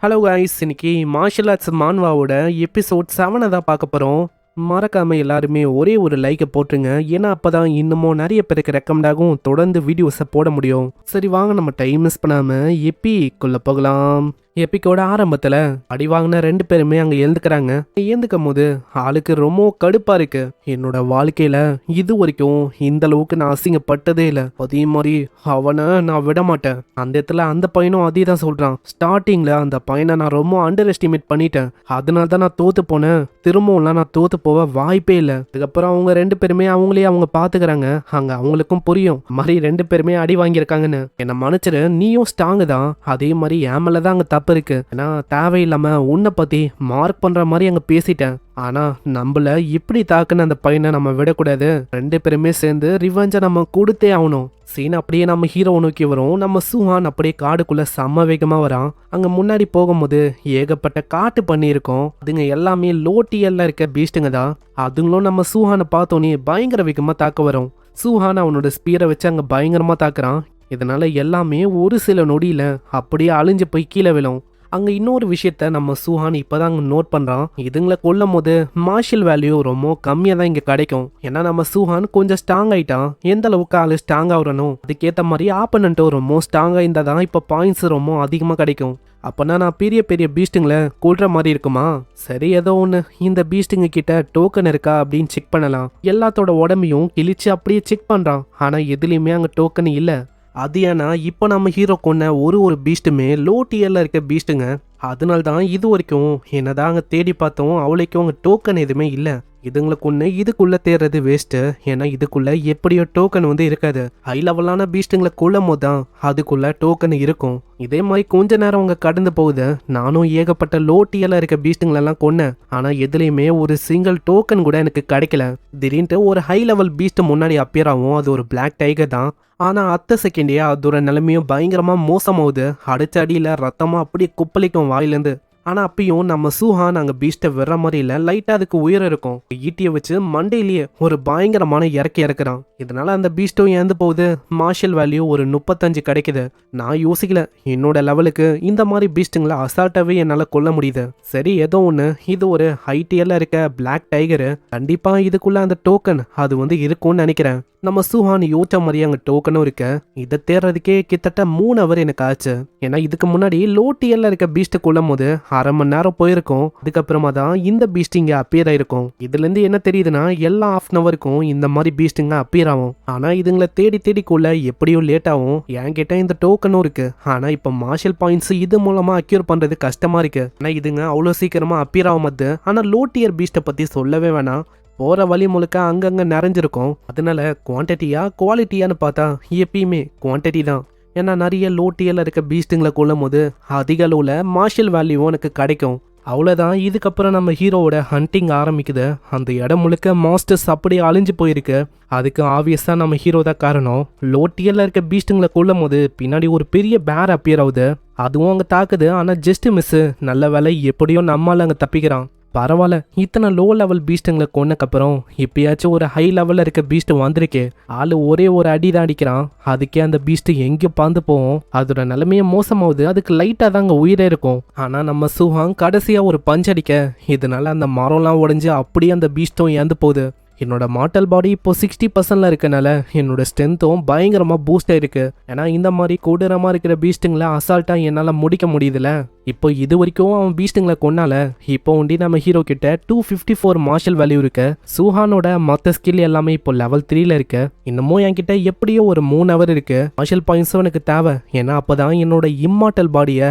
Hello guys, இன்னைக்கு martial arts மான்வாவோட episode 7 தான் பார்க்க போகிறோம். மறக்காம எல்லாருமே ஒரே ஒரு லைக்கை போட்டுருங்க. ஏன்னா அப்பதான் இன்னமும் நிறைய பேருக்கு ரெக்கமெண்ட் ஆகும், தொடர்ந்து வீடியோஸை போட முடியும். சரி வாங்க, நம்ம டைம் மிஸ் பண்ணாம எப்பிக்குள்ள போகலாம். எப்பிக்கோட ஆரம்பத்தில் அடி வாங்கின 2 பேருமே அங்கே எழுந்துக்கிறாங்க. எழுந்துக்கும் போது ஆளுக்கு ரொம்ப கடுப்பா இருக்கு. என்னோட வாழ்க்கையில இது வரைக்கும் இந்த அளவுக்கு நான் அசிங்கப்பட்டதே இல்லை. அதே மாதிரி அவனை நான் விட மாட்டேன். அந்த இடத்துல அந்த பையனும் அதே தான் சொல்றான். ஸ்டார்டிங்ல அந்த பையனை நான் ரொம்ப அண்டர் எஸ்டிமேட் பண்ணிட்டேன், அதனால தான் நான் தோத்து போனேன். திரும்பவும்லாம் நான் தோத்து போக வாய்ப்பே இல்லை. அதுக்கப்புறம் அவங்க 2 பேருமே அவங்களே அவங்க பாத்துக்கிறாங்க. அங்க அவங்களுக்கும் புரியும் மாதிரி 2 பேருமே அடி வாங்கியிருக்காங்கன்னு. என்னை மன்னிச்சிரு, நீயும் ஸ்ட்ராங்கு தான், அதே மாதிரி என் மேல தான் அங்க தப்பு இருக்கு. ஏன்னா தேவையில்லாம உன்னை பத்தி மார்க் பண்ற மாதிரி அங்க பேசிட்டேன். ஆனா நம்மள இப்படி தாக்குன அந்த பையனை நம்ம விடக்கூடாது. 2 பேருமே சேர்ந்து ரிவெஞ்சை நம்ம கொடுத்தே ஆகணும். சீன் அப்படியே நம்ம ஹீரோ நோக்கி வரும். நம்ம சுஹான் அப்படியே காடுக்குள்ள செம்ம வேகமா வரான். அங்க முன்னாடி போகும்போது ஏகப்பட்ட காட்டு பண்ணி இருக்கும். அதுங்க எல்லாமே லோ டியர்ல இருக்க பீஸ்டுங்க தான். அதுங்களும் நம்ம சுஹானை பார்த்தோன்னே பயங்கர வேகமா தாக்க வரும். சுஹான் அவனோட ஸ்பீரை வச்சு அங்க பயங்கரமா தாக்குறான். இதனால எல்லாமே ஒரு சில நொடியில அப்படியே அழிஞ்சு போய் கீழே விழும். அங்க இன்னொரு விஷயத்த நம்ம சுஹான் இப்பதான் அங்க நோட் பண்றான். இதுங்களை கொல்லும் போது மார்ஷல் வேல்யூ ரொம்ப கம்மியா தான் இங்க கிடைக்கும். ஏன்னா நம்ம சுஹான் கொஞ்சம் ஸ்ட்ராங் ஆயிட்டான். எந்த அளவுக்கு ஆளு ஸ்ட்ராங் ஆகுறனும் அதுக்கேற்ற மாதிரி ஆப்பனண்ட்டும் ரொம்ப ஸ்ட்ராங் ஆயிருந்தா தான் இப்ப பாயிண்ட்ஸ் ரொம்ப அதிகமா கிடைக்கும். அப்பனா நான் பெரிய பெரிய பீஸ்டுங்களை கொள்ற மாதிரி இருக்குமா? சரி, ஏதோ ஒன்று, இந்த பீஸ்டுங்க கிட்ட டோக்கன் இருக்கா அப்படின்னு செக் பண்ணலாம். எல்லாத்தோட உடம்பையும் கிழிச்சு அப்படியே செக் பண்றான். ஆனா எதுலையுமே அங்க டோக்கன் இல்லை. அது ஏன்னா இப்போ நம்ம ஹீரோ கொன்ன ஒரு பீஸ்ட்டுமே லோ டியர்ல இருக்க பீஸ்ட்டுங்க. அதனால தான் இது வரைக்கும் என்னதான் அங்கே தேடி பார்த்தோம், அவளைக்கும் அங்கே டோக்கன் எதுவுமே இல்லை. இதுங்களுக்கு ஒன்று இதுக்குள்ளே தேடுறது வேஸ்ட்டு. ஏன்னா இதுக்குள்ளே எப்படியோ டோக்கன் இருக்காது. ஹை லெவலான பீஸ்ட்டுங்களை கொள்ளும் போது தான் அதுக்குள்ளே டோக்கன் இருக்கும். இதே மாதிரி கொஞ்ச நேரம் அவங்க கடந்து போகுது. நானும் ஏகப்பட்ட லோ டியர்ல இருக்க பீஸ்ட்டுங்களெல்லாம் கொன்னேன். ஆனால் எதுலேயுமே ஒரு சிங்கிள் டோக்கன் கூட எனக்கு கிடைக்கல. திடீர்னு ஒரு ஹை லெவல் பீஸ்ட் முன்னாடி அப்பியர் ஆகும். அது ஒரு பிளாக் டைகர் தான். ஆனால் அத்த செகண்டே அதோட நிலைமையும் பயங்கரமாக மோசமாகுது. அடுத்த அடியில் ரத்தமாக அப்படியே குப்பளிக்கும் வாயிலேருந்து. ஆனால் அப்பயும் நம்ம சுஹான் அங்கே பீஸ்ட்டை வர்ற மாதிரி இல்லை, லைட்டாக அதுக்கு உயரம் இருக்கும். ஈட்டியை வச்சு மண்டையிலேயே ஒரு பயங்கரமான இறக்குறான். இதனால அந்த பீஸ்ட்டும் இறந்து போகுது. மார்ஷல் வேல்யூ ஒரு 35 கிடைக்குது. நான் யோசிக்கல, என்னோட லெவலுக்கு இந்த மாதிரி பீஸ்ட்டுங்களை அசால்ட்டாகவே என்னால் கொல்ல முடியுது. சரி, ஏதோ ஒன்று, இது ஒரு ஹை டியர்ல இருக்க பிளாக் டைகரு. கண்டிப்பாக இதுக்குள்ள அந்த டோக்கன் அது இருக்கும்னு நினைக்கிறேன். நம்ம சுஹான் யோசிச்ச மாதிரி அங்கே டோக்கனும் இருக்கு. இதை தேடுறதுக்கே கிட்டத்தட்ட 3 ஹவர் எனக்கு ஆச்சு. ஏன்னா இதுக்கு முன்னாடி லோ டியர்ல இருக்க பீஸ்ட்டை கொள்ளும் போது அரை மணி நேரம் போயிருக்கும். அதுக்கப்புறமா தான் இந்த பீஸ்ட் இங்கே அப்பியர் ஆயிருக்கும். இதுல இருந்து என்ன தெரியுதுன்னா எல்லா ½ அன் ஹவருக்கும் இந்த மாதிரி பீஸ்ட்டுங்க அப்பியர் ஆகும். ஆனா இதுங்களை தேடி தேடி கொள்ள எப்படியும் லேட் ஆகும். என்கிட்ட இந்த டோக்கனும் இருக்கு. ஆனா இப்ப மார்ஷல் பாயிண்ட்ஸ் இது மூலமா அக்யூர் பண்றது கஷ்டமா இருக்கு. ஆனா இதுங்க அவ்வளவு சீக்கிரமா அப்பியர் ஆகாமது. ஆனா லோ டியர் பீஸ்ட்டை பத்தி சொல்லவே வேணாம். போகிற வழி முழுக்க அங்கங்கே நிறைஞ்சிருக்கும். அதனால குவான்டிட்டியா குவாலிட்டியான்னு பார்த்தா எப்பயுமே குவான்டிட்டி தான். ஏன்னா நிறைய லோ டியரில் இருக்க பீஸ்ட்டுங்களை கொள்ளும் போது அதிக அளவில் மார்ஷல் வேல்யூவும் எனக்கு கிடைக்கும். அவ்வளோதான். இதுக்கப்புறம் நம்ம ஹீரோவோட ஹண்டிங் ஆரம்பிக்குது. அந்த இடம் முழுக்க மாஸ்டர்ஸ் அப்படியே அழிஞ்சு போயிருக்கு. அதுக்கு ஆப்வியஸாக நம்ம ஹீரோ தான் காரணம். லோ டியரில் இருக்க பீஸ்ட்டுங்களை கொள்ளும் போது பின்னாடி ஒரு பெரிய பேர் அப்பியர் ஆகுது. அதுவும் அங்கே தாக்குது. ஆனால் ஜஸ்ட் மிஸ்ஸு. நல்ல வேலை எப்படியோ நம்மால் அங்கே தப்பிக்கிறான். பரவாயில்ல, இத்தனை லோ லெவல் பீஸ்ட்டுங்களை கொன்னக்கப்புறம் இப்பயாச்சும் ஒரு ஹை லெவலில் இருக்க பீஸ்ட் வந்திருக்கு. ஆள் ஒரே ஒரு அடி தான் அடிக்கிறான். அதுக்கே அந்த பீஸ்ட் எங்கேயோ பாந்து போவோம். அதோட நிலைமையே மோசமாகுது. அதுக்கு லைட்டாக தான் அங்கே உயிரே இருக்கும். ஆனால் நம்ம சுஹாங் கடைசியாக ஒரு பஞ்ச் அடிக்க இதனால அந்த மரம்லாம் உடஞ்சி அப்படியே அந்த பீஸ்ட்டும் இறந்து போகுது. என்னோட மார்டல் பாடி இப்போ 60% இருக்கனால என்னோட ஸ்ட்ரென்த்தும் பயங்கரமாக பூஸ்ட் ஆயிருக்கு. ஏன்னா இந்த மாதிரி கொடூரமாக இருக்கிற பீஸ்ட்டுங்களை அசால்ட்டாக என்னால் முடிக்க முடியுதுல. இப்போ இது வரைக்கும் அவன் பீஸ்ட்டுங்களை கொன்னால இப்போ நம்ம ஹீரோ கிட்ட 254 மார்ஷல் வேல்யூ இருக்கு. சுஹானோட மற்ற ஸ்கில் எல்லாமே இப்போ லெவல் 3ல இருக்கு. இன்னமும் என்கிட்ட எப்படியோ ஒரு 3 ஹவர் இருக்கு. மார்ஷல் பாயிண்ட்ஸும் எனக்கு தேவை. ஏன்னா அப்பதான் என்னோட இம்மார்டல் பாடியை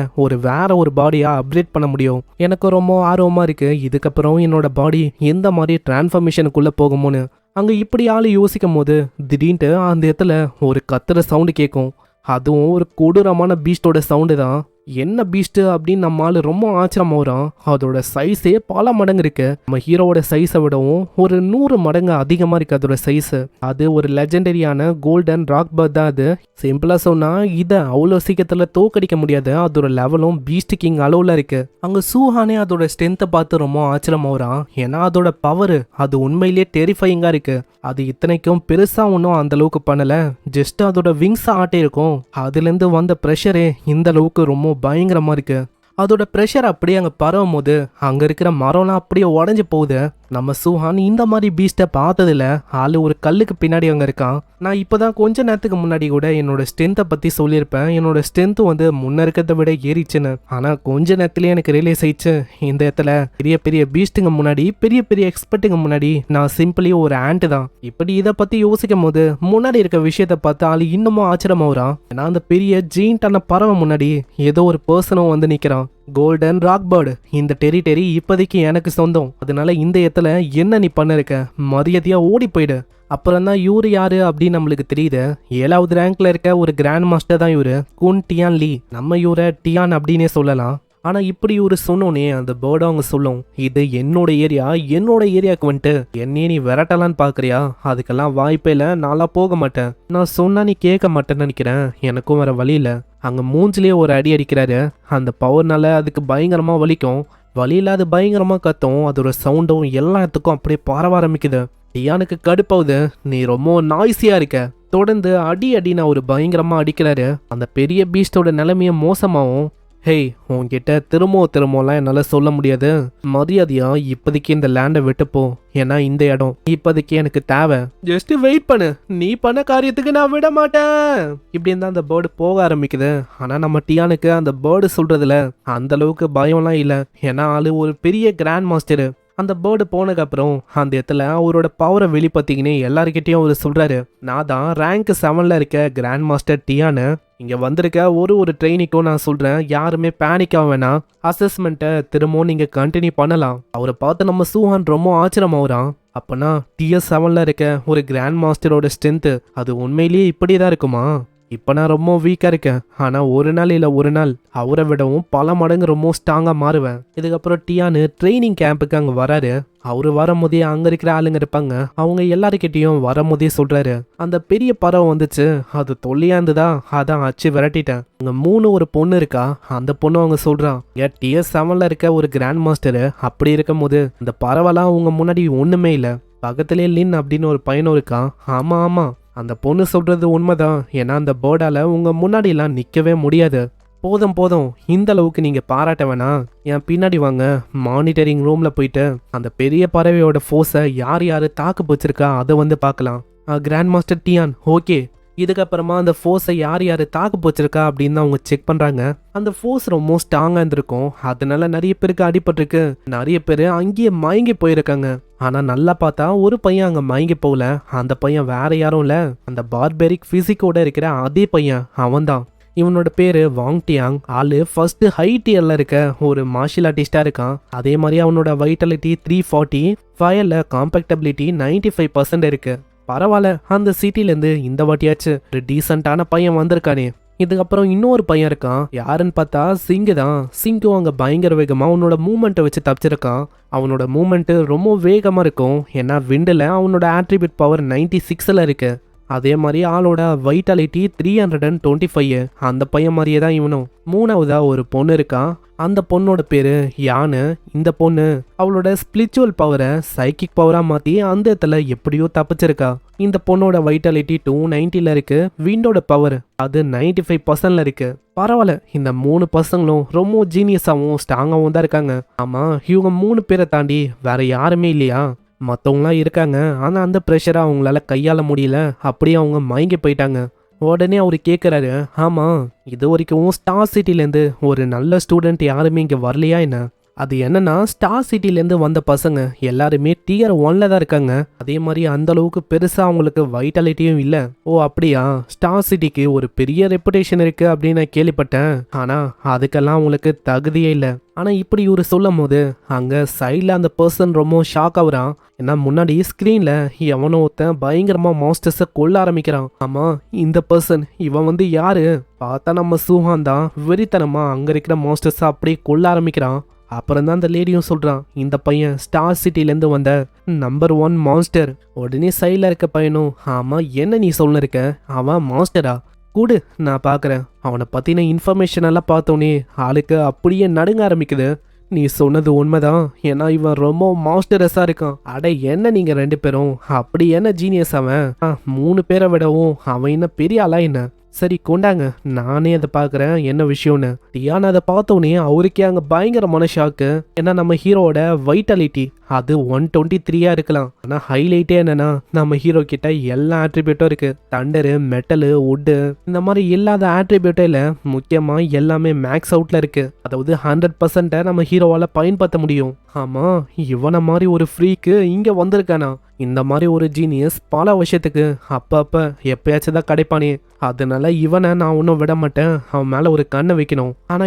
வேற ஒரு பாடியா அப்கிரேட் பண்ண முடியும். எனக்கு ரொம்ப ஆர்வமா இருக்கு இதுக்கப்புறம் என்னோட பாடி எந்த மாதிரி டிரான்ஸ்ஃபர்மேஷனுக்குள்ள போகுமோன்னு. அங்க இப்படி ஆளு யோசிக்கும் போது திடீர்னு அந்த இடத்துல ஒரு கத்துற சவுண்டு கேட்கும். அதுவும் ஒரு கொடூரமான பீஸ்டோட சவுண்டு தான். என்ன பீஸ்ட் அப்படின்னு நம்ம ஆளு ரொம்ப ஆச்சரியமா வரும். அதோட சைஸே பல மடங்கு இருக்கு. நம்ம ஹீரோவோட சைஸை விடவும் ஒரு 100 மடங்கு அதிகமா இருக்கு அதோட சைஸ். அது ஒரு லெஜெண்டரியான கோல்டன் ராக் பர்ட் தான். அது சிம்பிளா சொன்னா இதை அவ்வளோ சீக்கிரத்துல தோக்கடிக்க முடியாது. அதோட லெவலும் பீஸ்ட் கிங் அளவுல இருக்கு. அங்க சூஹானே அதோட ஸ்ட்ரென்த்தை பார்த்து ரொம்ப ஆச்சரியமா வரான். ஏன்னா அதோட பவர் அது உண்மையிலேயே டெரிஃபைங்கா இருக்கு. அது இத்தனைக்கும் பெருசா ஒன்றும் அந்த அளவுக்கு பண்ணல. ஜஸ்ட் அதோட விங்ஸ் ஆட்டே இருக்கும். அதுல இருந்து வந்த ப்ரெஷரே இந்த அளவுக்கு ரொம்ப பயங்கரமா இருக்கு. அதோட ப்ரெஷர் அப்படியே அங்கே பரவும் போது அங்கே இருக்கிற மரம்லாம் அப்படியே உடஞ்சி போகுது. நம்ம சூஹான் இந்த மாதிரி பீஸ்ட்டை பார்த்ததில்ல. ஆளு ஒரு கல்லுக்கு பின்னாடி அங்கே இருக்கான். நான் இப்போதான் கொஞ்ச நேரத்துக்கு முன்னாடி கூட என்னோட ஸ்ட்ரென்த்தை பற்றி சொல்லியிருப்பேன். என்னோட ஸ்ட்ரென்த்து வந்து முன்ன இருக்கிறத விட ஏறிச்சுன்னு. ஆனால் கொஞ்ச நேரத்துலேயே எனக்கு ரியலைஸ் ஆயிடுச்சு, இந்த இடத்துல பெரிய பெரிய பீஸ்ட்டுங்க முன்னாடி, பெரிய பெரிய எக்ஸ்பர்ட்டுங்க முன்னாடி நான் சிம்பிளி ஒரு ஆண்ட் தான். இப்படி இதை பற்றி யோசிக்கும் போது முன்னாடி இருக்க விஷயத்தை பார்த்து ஆளு இன்னமும் ஆச்சரியமாகறான். ஏன்னா அந்த பெரிய ஜெயிண்டான பறவை முன்னாடி ஏதோ ஒரு பர்சனும் வந்து நிற்கிறான். கோல்டன் ராக் பேர்டு, இந்த டெரிட்டரி இப்போதைக்கு எனக்கு சொந்தம். அதனால இந்த இடத்துல என்ன நீ பண்ணிருக்க, மரியாதையா ஓடி போயிடு. அப்புறம் தான் இவரு யாரு அப்படின்னு நம்மளுக்கு தெரியுது. 7வது ரேங்க்ல இருக்க ஒரு கிராண்ட் மாஸ்டர் தான் இவரு, குன் டியான் லீ. நம்ம இவரை டியான் அப்படின்னே சொல்லலாம். ஆனா இப்படி ஒரு சொன்னோன்னே அந்த பேர்டு அவங்க சொல்லும், இது என்னோட ஏரியா, என்னோட ஏரியாவுக்கு வந்துட்டு என்னையே நீ விரட்டலான்னு பாக்குறியா? அதுக்கெல்லாம் வாய்ப்பே இல்லை, நான்லாம் போக மாட்டேன். நான் சொன்னா நீ கேட்க மாட்டேன்னு நினைக்கிறேன். எனக்கும் வேற வழி இல்லை. அங்க மூஞ்சிலேயே ஒரு அடி அடிக்கிறாரு. அந்த பவர்னால அதுக்கு பயங்கரமா வலிக்கும். வழியில அது பயங்கரமா கத்தும். அதோட சவுண்டும் எல்லாத்துக்கும் அப்படியே பரவ ஆரம்பிக்குது. டியானுக்கு கடுப்பாவுது, நீ ரொம்ப நாய்ஸியா இருக்க. தொடர்ந்து அடி அடின்னு ஒரு பயங்கரமா அடிக்கிறாரு. அந்த பெரிய பீஸ்டோட நிலைமைய மோசமாவும். ஹேய், உன்கிட்ட திரும்பலாம் என்னால் சொல்ல முடியாது. மரியாதையா இப்போதைக்கு இந்த லேண்டை விட்டுப்போ. ஏன்னா இந்த இடம் இப்போதைக்கு எனக்கு தேவை. ஜஸ்ட் வெயிட் பண்ணு, நீ பண்ண காரியத்துக்கு நான் விட மாட்டேன். இப்படின்னு தான் அந்த பேர்டு போக ஆரம்பிக்குது. ஆனால் நம்ம டியானுக்கு அந்த பேர்டு சொல்றதுல அந்த அளவுக்கு பயம்லாம் இல்லை. ஏன்னா ஆளு ஒரு பெரிய கிராண்ட் மாஸ்டரு. அந்த பேர்டு போனதுக்கப்புறம் அந்த இடத்துல அவரோட பவரை வெளிப்படுத்திக்கினே எல்லாருக்கிட்டையும் அவர் சொல்றாரு, நான் தான் ரேங்க் 7ல் இருக்க கிராண்ட் மாஸ்டர் டியானு. இங்கே வந்திருக்க ஒரு ட்ரெயினிக்கும் நான் சொல்கிறேன், யாருமே பேனிக் ஆக வேணாம். அசஸ்மெண்ட்டை திரும்பவும் நீங்கள் கண்டினியூ பண்ணலாம். அவரை பார்த்து நம்ம சூஹான் ரொம்ப ஆச்சரியமாகறான். அப்போனா TS 7ல் இருக்க ஒரு கிராண்ட் மாஸ்டரோட ஸ்ட்ரென்த்து அது உண்மையிலேயே இப்படி தான் இருக்குமா? இப்போ நான் ரொம்ப வீக்காக இருக்கேன். ஆனால் ஒரு நாள் இல்லை ஒரு நாள் அவரை விடவும் பல மடங்கு ரொம்ப ஸ்ட்ராங்காக மாறுவேன். இதுக்கப்புறம் டியானு ட்ரைனிங் கேம்புக்கு அங்கே வராரு. அவரு வரும்போதே அங்கே இருக்கிற ஆளுங்க இருப்பாங்க. அவங்க எல்லாருக்கிட்டையும் வரும்போதே சொல்கிறாரு, அந்த பெரிய பறவை வந்துச்சு, அது தொல்லியா இருந்துதா, அதான் அச்சு விரட்டிட்டேன். அங்கே ஒரு பொண்ணு இருக்கா. அந்த பொண்ணு அவங்க சொல்கிறான், TS 7ல் இருக்க ஒரு கிராண்ட் மாஸ்டரு. அப்படி இருக்கும் போது இந்த பறவைலாம் அவங்க முன்னாடி ஒன்றுமே இல்லை. பக்கத்துலேயே லின் அப்படின்னு ஒரு பையனும் இருக்கான். ஆமாம், அந்த பொண்ணு சொல்றது உண்மைதான். ஏன்னா அந்த பேர்டால உங்க முன்னாடிலாம் நிற்கவே முடியாது. போதும், இந்த அளவுக்கு நீங்க பாராட்ட வேணாம். என் பின்னாடி வாங்க, மானிட்டரிங் ரூம்ல போயிட்டு அந்த பெரிய பறவையோட ஃபோர்ஸை யார் தாக்கு பிடிச்சிருக்கா அதை வந்து பார்க்கலாம். கிராண்ட் மாஸ்டர் டியான், ஓகே. இதுக்கப்புறமா அந்த ஃபோர்ஸை யார் தாக்கு போச்சிருக்கா அப்படின்னு அவங்க செக் பண்ணுறாங்க. அந்த ஃபோர்ஸ் ரொம்ப ஸ்ட்ராங்காக இருந்திருக்கும். அதனால நிறைய பேருக்கு அடிபட்டிருக்கு. நிறைய பேர் அங்கேயே மயங்கி போயிருக்காங்க. ஆனால் நல்லா பார்த்தா ஒரு பையன் அங்கே மயங்கி போகல. அந்த பையன் வேற யாரும் இல்லை, அந்த பார்பெரிக் ஃபிசிக்கோட இருக்கிற அதே பையன், அவன்தான். இவனோட பேரு வாங் டியாங். ஆளு ஃபர்ஸ்ட் ஹை டியர்ல இருக்க ஒரு மார்ஷியல் ஆர்டிஸ்டா இருக்கான். அதே மாதிரி அவனோட வைட்டாலிட்டி 340, ஃபயர்ல காம்பேக்டபிலிட்டி 95% இருக்கு. பரவாயில்ல, அந்த சிட்டிலேருந்து இந்த வாட்டியாச்சு ஒரு டீசெண்டான பையன் வந்திருக்கானே. இதுக்கப்புறம் இன்னொரு பையன் இருக்கான். யாருன்னு பார்த்தா சிங்கு தான். சிங்கும் அங்கே பயங்கர வேகமாக அவனோட மூமெண்ட்டை வச்சு தப்பிச்சிருக்கான். அவனோட மூமெண்ட்டு ரொம்ப வேகமாக இருக்கும். ஏன்னா விண்டில் அவனோட ஆட்ரிபியூட் பவர் 96ல் இருக்கு. அதே மாதிரி ஆளோட வைட்டாலிட்டி 325. அந்த பையன் மாதிரியே தான் இவனும். 3வதா ஒரு பொண்ணு இருக்கா. அந்த பொண்ணோட பேரு யானு. இந்த பொண்ணு அவளோட ஸ்பிரிச்சுவல் பவரை சைக்கிக் பவரா மாத்தி அந்த இடத்துல எப்படியோ தப்பிச்சிருக்கா. இந்த பொண்ணோட வைட்டாலிட்டி 290ல இருக்கு. விண்டோட பவர் அது 95%ல இருக்கு. பரவாயில்ல, இந்த 3 பசங்களும் ரொம்ப ஜீனியஸாவும் ஸ்ட்ராங்காவும் தான் இருக்காங்க. ஆமா, இவங்க 3 பேரை தாண்டி வேற யாருமே இல்லையா? மற்றவங்களாம் இருக்காங்க. ஆனால் அந்த ப்ரெஷரை அவங்களால கையாள முடியல. அப்படியே அவங்க மயங்கி போயிட்டாங்க. உடனே அவர் கேட்குறாரு, ஆமாம், இது வரைக்கும் ஸ்டார் சிட்டிலேருந்து ஒரு நல்ல ஸ்டூடெண்ட் யாருமே இங்கே வரலையா என்ன? அது என்னன்னா, ஸ்டார் சிட்டிலேருந்து வந்த பசங்க எல்லாருமே Tier 1ல தான் இருக்காங்க. அதே மாதிரி அந்த அளவுக்கு பெருசாக அவங்களுக்கு வைட்டாலிட்டியும் இல்லை. ஓ அப்படியா? ஸ்டார் சிட்டிக்கு ஒரு பெரிய ரெப்புடேஷன் இருக்கு அப்படின்னு நான் கேள்விப்பட்டேன். ஆனால் அதுக்கெல்லாம் அவங்களுக்கு தகுதியே இல்லை. ஆனால் இப்படி இவர் சொல்லும் போது அங்கே சைடில் அந்த பர்சன் ரொம்ப ஷாக் ஆகுறான். ஏன்னா முன்னாடி ஸ்க்ரீனில் எவனோ ஒருத்தன் பயங்கரமாக மாஸ்டர்ஸை கொல்ல ஆரம்பிக்கிறான். ஆமாம், இந்த பர்சன் இவன் வந்து யாரு? பார்த்தா நம்ம சூஹான் தான். வெறித்தனமாக அங்கே இருக்கிற மாஸ்டர்ஸை அப்படியே கொல்ல ஆரம்பிக்கிறான். அப்புறம் தான் அந்த லேடியும் சொல்கிறான், இந்த பையன் ஸ்டார் சிட்டிலேருந்து வந்த நம்பர் 1 மாஸ்டர். உடனே சைடில் இருக்க பையனும், ஆமாம், என்ன நீ சொல்லிருக்க? அவன் மாஸ்டரா? கூடு, நான் பார்க்குறேன். அவனை பற்றின இன்ஃபர்மேஷன் எல்லாம் பார்த்தோன்னே ஆளுக்கு அப்படியே நடுங்க ஆரம்பிக்குது. நீ சொன்னது உண்மைதான். ஏன்னா இவன் ரொம்ப மாஸ்டரஸாக இருக்கான். அட என்ன நீங்கள் 2 பேரும் அப்படி என்ன ஜீனியஸ் அவன்? 3 பேரை விடவும் அவன் என்ன பெரிய ஆளா என்ன? சரி கொண்டாங்க, நானே அதை பார்க்குறேன் என்ன விஷயம்னு. டியான் அதை பார்த்தோன்னே அவருக்கே அங்கே பயங்கரமான ஷாக்கு. ஏன்னா நம்ம ஹீரோவோட வைட்டாலிட்டி அது 123 இருக்கலாம், ஆனால் ஹைலைட்டே என்னன்னா நம்ம ஹீரோ கிட்ட எல்லா ஆட்ரிபியூட்டும் இருக்கு. தண்டரு, மெட்டலு, வுட்டு, இந்த மாதிரி இல்லாத ஆட்ரிபியூட்டே இல்லை. முக்கியமாக எல்லாமே மேக்ஸ் அவுட்ல இருக்கு. அதாவது 100% நம்ம ஹீரோவால் பயன்படுத்த முடியும். ஆமா, இவனை மாதிரி ஒரு ஃப்ரீக்கு இங்க வந்திருக்கானா? இந்த மாதிரி ஒரு ஜீனியஸ் பல விஷயத்துக்கு அப்ப எப்பயாச்சும் தான் கிடைப்பானே. அதனால இவனை நான் ஒன்றும் விட மாட்டேன், அவன் மேல ஒரு கண்ணை வைக்கணும். ஆனா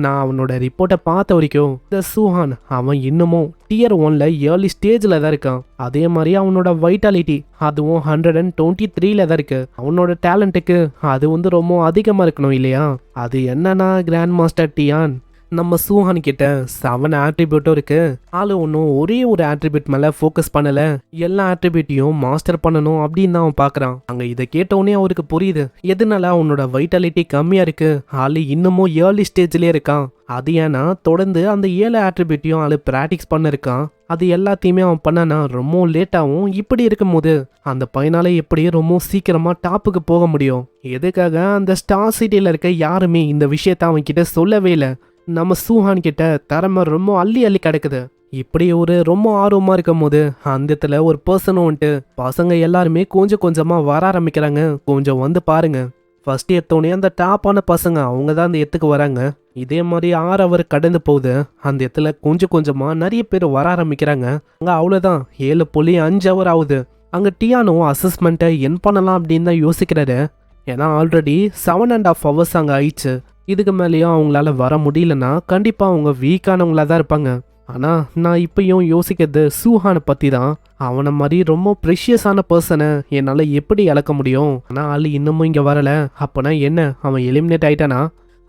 நான் அவனோட ரிப்போர்ட்டை பார்த்த வரைக்கும் இந்த சூஹான் அவன் இன்னமும் Tier 1ல ஏர்லி ஸ்டேஜில் தான் இருக்கான். அதே மாதிரி அவனோட வைட்டாலிட்டி அதுவும் 123ல தான் இருக்கு. அவனோட டேலண்ட்டுக்கு அது ரொம்ப அதிகமாக இருக்கணும் இல்லையா? அது என்னன்னா கிராண்ட் மாஸ்டர் டியான் நம்ம சூஹான் கிட்ட 7 ஆட்ரிபியூட்டும் இருக்கு. ஆளு ஒன்றும் ஒரே ஒரு ஆட்ரிபியூட் மேல ஃபோக்கஸ் பண்ணல, எல்லா ஆட்ரிபியூட்டையும் மாஸ்டர் பண்ணணும் அப்படின்னு தான் அவன் பாக்குறான். அங்க இதை கேட்டவுடனே அவருக்கு புரியுது எதனால அவனோட வைட்டாலிட்டி கம்மியா இருக்கு. ஆளு இன்னமும் ஏர்லி ஸ்டேஜ்லயே இருக்கான். அது ஏன்னா தொடர்ந்து அந்த 7 ஆட்ரிபியூட்டையும் ஆளு பிராக்டிஸ் பண்ண இருக்கான். அது எல்லாத்தையுமே அவன் பண்ணனா ரொம்ப லேட்டாகவும். இப்படி இருக்கும்போது அந்த பையனால எப்படி ரொம்ப சீக்கிரமா டாப்புக்கு போக முடியும்? எதுக்காக அந்த ஸ்டார் சிட்டியில இருக்க யாருமே இந்த விஷயத்த அவன் கிட்ட சொல்லவே இல்லை. நம்ம சூஹான் கிட்ட திறமை ரொம்ப அள்ளி கிடக்குது. இப்படி ஒரு ரொம்ப ஆர்வமா இருக்கும் போது அந்த இடத்துல ஒரு பர்சனும் வந்துட்டு பசங்க எல்லாருமே கொஞ்சம் கொஞ்சமா வர ஆரம்பிக்கிறாங்க. கொஞ்சம் வந்து பாருங்க. ஃபர்ஸ்ட் எடுத்தோடனே அந்த டாப்பான பசங்க அவங்க தான் அந்த இடத்துக்கு வராங்க. இதே மாதிரி 6 அவர் கடந்து போகுது. அந்த இடத்துல கொஞ்சம் கொஞ்சமா நிறைய பேர் வர ஆரம்பிக்கிறாங்க. அங்க அவ்வளவுதான் 7.5 அவர் ஆகுது. அங்க டியானோ அசஸ்மெண்ட்டை என் பண்ணலாம் அப்படின்னு தான் யோசிக்கிறாரு. ஏன்னா ஆல்ரெடி 7.5 hours அங்க ஆயிடுச்சு. இதுக்கு மேலேயும் அவங்களால வர முடியலன்னா கண்டிப்பா அவங்க வீக்கானவங்களா தான் இருப்பாங்க. ஆனா நான் இப்பயும் யோசிக்கிறது சூஹானை பத்தி தான். அவனை மாதிரி ரொம்ப ப்ரெஷியஸான பர்சனை என்னால எப்படி இழக்க முடியும்? ஆனா ஆளு இன்னமும் இங்க வரல. அப்பனா என்ன, அவன் எலிமினேட் ஆயிட்டானா?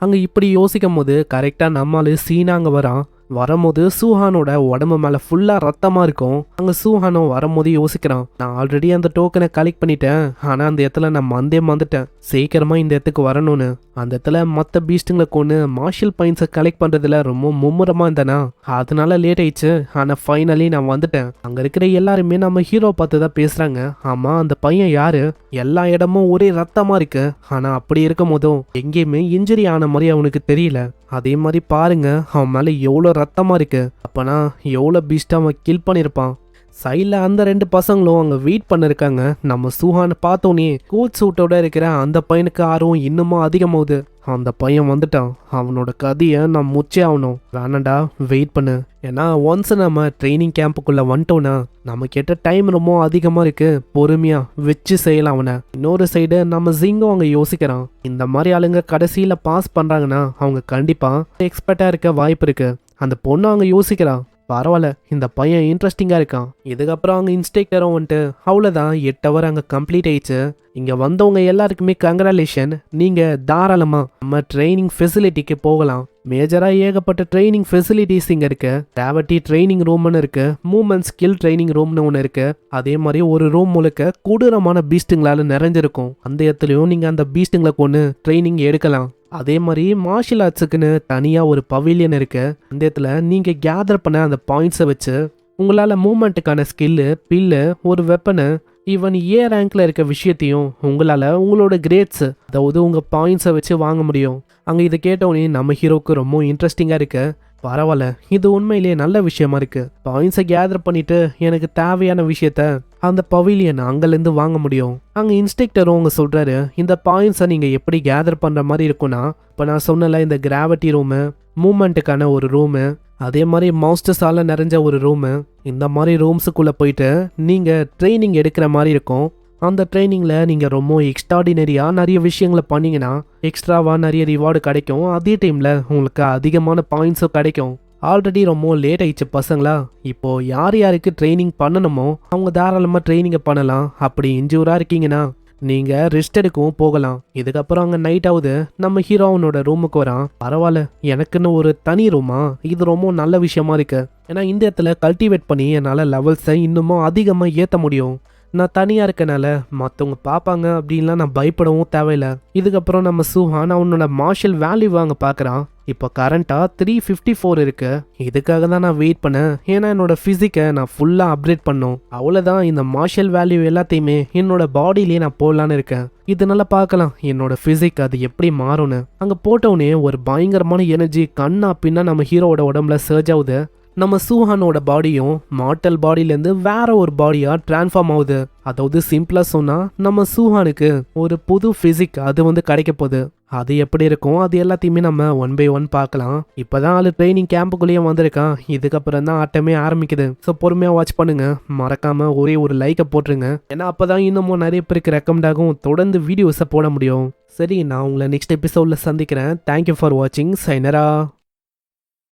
அங்க இப்படி யோசிக்கும் போது கரெக்டா நம்மாலு சீனா அங்க வரான். வரும்போது சூஹானோட உடம்பு மேல ஃபுல்லா ரத்தமா இருக்கும். அங்க சூஹானோ வரும்போது யோசிக்கிறான், நான் ஆல்ரெடி அந்த டோக்கனை கலெக்ட் பண்ணிட்டேன். ஆனா அந்த இடத்துல நான் மறந்துட்டேன் சீக்கிரமா இந்த இடத்துக்கு வரணும்னு. அந்த இடத்துல மற்ற பீஸ்டுங்களை கொண்டு மார்ஷல் பாயிண்ட்ஸை கலெக்ட் பண்றதுல ரொம்ப மும்முரமா இருந்தேனா, அதனால லேட் ஆயிடுச்சு. ஆனா ஃபைனலி நான் வந்துட்டேன். அங்க இருக்கிற எல்லாருமே நம்ம ஹீரோ பார்த்து தான் பேசுறாங்க. ஆமா, அந்த பையன் யாரு? எல்லா இடமும் ஒரே ரத்தமா இருக்கு. ஆனா அப்படி இருக்கும் போதும் எங்கேயுமே இன்ஜுரி ஆன மாதிரி அவனுக்கு தெரியல. அதே மாதிரி பாருங்க, அவன் மேல எவ்வளோ ரத்தமா இருக்கு. அப்பனா எவ்வளோ பீஸ்ட் அவன் கில் பண்ணியிருப்பான். சைடில் அந்த 2 பசங்களும் அங்கே வெயிட் பண்ணிருக்காங்க. நம்ம சூஹானை பார்த்தோன்னே கோட் சூட்டோட இருக்கிற அந்த பையனுக்கு ஆர்வம் இன்னமும் அதிகமாகுது. அந்த பையன் வந்துட்டான், அவனோட கதையை நான் முச்சே ஆகணும். வேணாண்டா, வெயிட் பண்ணு. ஏன்னா ஒன்ஸ் நம்ம ட்ரைனிங் கேம்புக்குள்ள வந்துட்டோன்னா நம்ம கிட்ட டைம் ரொம்ப அதிகமாக இருக்கு, பொறுமையா வச்சு செய்யலாம் அவனை. இன்னொரு சைடு நம்ம ஜிங்கும் அங்கே யோசிக்கிறான், இந்த மாதிரி ஆளுங்க கடைசியில் பாஸ் பண்ணுறாங்கன்னா அவங்க கண்டிப்பாக எக்ஸ்பர்ட்டாக இருக்க வாய்ப்பு இருக்கு. அந்த பொண்ணு அங்கே யோசிக்கிறான், பரவாயில்ல இந்த பையன் இன்ட்ரெஸ்டிங்காக இருக்கான். இதுக்கப்புறம் அங்கே இன்ஸ்ட்ரக்டரும் வந்துட்டு அவ்வளோதான் 8 hour அங்கே கம்ப்ளீட் ஆயிடுச்சு. இங்கே வந்தவங்க எல்லாருக்குமே கங்க்ராலேஷன், நீங்கள் தாராளமாக நம்ம ட்ரைனிங் ஃபெசிலிட்டிக்கு போகலாம். மேஜராக ஏகப்பட்ட ட்ரைனிங் ஃபெசிலிட்டிஸ் இங்கே இருக்கு. கிராவிட்டி ட்ரைனிங் ரூம்னு இருக்கு, மூமெண்ட் ஸ்கில் ட்ரைனிங் ரூம்னு ஒன்று இருக்கு. அதே மாதிரி ஒரு ரூம் முழுக்க கொடூரமான பீஸ்ட்டுங்களால நிறைஞ்சிருக்கும். அந்த இடத்துலையும் நீங்கள் அந்த பீஸ்ட்டுங்களை கொண்டு ட்ரைனிங் எடுக்கலாம். அதே மாதிரி மார்ஷியல் ஆர்ட்ஸுக்குன்னு தனியாக ஒரு பவிலியன் இருக்கு. அந்த இடத்துல நீங்கள் கேதர் பண்ண அந்த பாயிண்ட்ஸை வச்சு உங்களால் மூமெண்ட்டுக்கான ஸ்கில்லு, பில்லு, ஒரு வெப்பனு, ஈவன் ரேங்க்ல இருக்க விஷயத்தையும் உங்களால் உங்களோட கிரேட்ஸ், அதாவது உங்கள் பாயிண்ட்ஸை வச்சு வாங்க முடியும். அங்கே இதை கேட்டோன்னே நம்ம ஹீரோக்கு ரொம்ப இன்ட்ரெஸ்டிங்காக இருக்கு. பரவாயில்ல, இது உண்மையிலேயே நல்ல விஷயமா இருக்கு. பாயிண்ட்ஸை கேதர் பண்ணிட்டு எனக்கு தேவையான விஷயத்த அந்த பவிலியன் அங்கேருந்து வாங்க முடியும். அங்கே இன்ஸ்ட்ரக்டரும் அவங்க சொல்றாரு, இந்த பாயிண்ட்ஸை நீங்கள் எப்படி கேதர் பண்ணுற மாதிரி இருக்குன்னா, இப்போ நான் சொன்னல இந்த கிராவிட்டி ரூமு, மூமெண்ட்டுக்கான ஒரு ரூமு, அதே மாதிரி மாஸ்டர்ஸால் நிறைஞ்ச ஒரு ரூமு, இந்த மாதிரி ரூம்ஸுக்குள்ளே போயிட்டு நீங்கள் ட்ரைனிங் எடுக்கிற மாதிரி இருக்கும். அந்த ட்ரைனிங்கில் நீங்கள் ரொம்ப எக்ஸ்ட்ராடினரியாக நிறைய விஷயங்களை பண்ணிங்கன்னா எக்ஸ்ட்ராவாக நிறைய ரிவார்டு கிடைக்கும். அதே டைமில் உங்களுக்கு அதிகமான பாயிண்ட்ஸும் கிடைக்கும். ஆல்ரெடி ரொம்ப லேட் ஆயிடுச்சு பசங்களா, இப்போது யார் யாருக்கு ட்ரைனிங் பண்ணணுமோ அவங்க தாராளமாக ட்ரைனிங்கை பண்ணலாம். அப்படி இன்ஜூராக இருக்கீங்கன்னா நீங்கள் ரெஸ்ட் எடுக்கவும் போகலாம். இதுக்கப்புறம் அங்கே நைட் ஆகுது. நம்ம ஹீரோ அவனோட ரூமுக்கு வரான். பரவாயில்ல, எனக்குன்னு ஒரு தனி ரூமா, இது ரொம்ப நல்ல விஷயமா இருக்கு. ஏன்னா இந்த இடத்துல கல்டிவேட் பண்ணி என்னால் லெவல்ஸை இன்னமும் அதிகமாக ஏற்ற முடியும். நான் தனியாக இருக்கனால மற்றவங்க பார்ப்பாங்க அப்படின்லாம் நான் பயப்படவும் தேவையில்லை. இதுக்கப்புறம் நம்ம சூஹான் அவனோட மார்ஷல் வேல்யூ வாங்க பார்க்குறான். இப்போ கரண்ட்டாக 354 இருக்கு. இதுக்காக தான் நான் வெயிட் பண்ணேன். ஏன்னா என்னோட ஃபிசிக்கை நான் ஃபுல்லாக அப்கிரேட் பண்ணோம். அவ்வளோதான், இந்த மார்ஷல் வேல்யூ எல்லாத்தையுமே என்னோட பாடியிலேயே நான் போடலான்னு இருக்கேன். இதனால பார்க்கலாம் என்னோட ஃபிசிக் அது எப்படி மாறும்னு. அங்கே போட்டவுடனே ஒரு பயங்கரமான எனர்ஜி கண்ணா பின்னா நம்ம ஹீரோவோட உடம்புல சர்ஜ் ஆகுது. நம்ம சூஹானோட பாடியும் மார்டல் பாடியிலேருந்து வேற ஒரு பாடியாக ட்ரான்ஸ்ஃபார்ம் ஆகுது. அதாவது சிம்பிளாக சொன்னால் நம்ம சூஹானுக்கு ஒரு புது ஃபிசிக் அது கிடைக்க போகுது. அது எப்படி இருக்கும் அது எல்லாத்தையுமே நம்ம 1 by 1 பார்க்கலாம். இப்போதான் ஆளு ட்ரைனிங் கேம்புக்குள்ளேயே வந்திருக்கான். இதுக்கப்புறம் தான் ஆட்டமே ஆரம்பிக்குது. ஸோ பொறுமையாக வாட்ச் பண்ணுங்க. மறக்காம ஒரே ஒரு லைக்கை போட்டுருங்க. ஏன்னா அப்போதான் இன்னமும் நிறைய பேருக்கு ரெக்கமெண்ட் ஆகும், தொடர்ந்து வீடியோஸை போட முடியும். சரி, நான் உங்களை நெக்ஸ்ட் எபிசோடில் சந்திக்கிறேன். தேங்க்யூ ஃபார் வாட்சிங். சைனரா.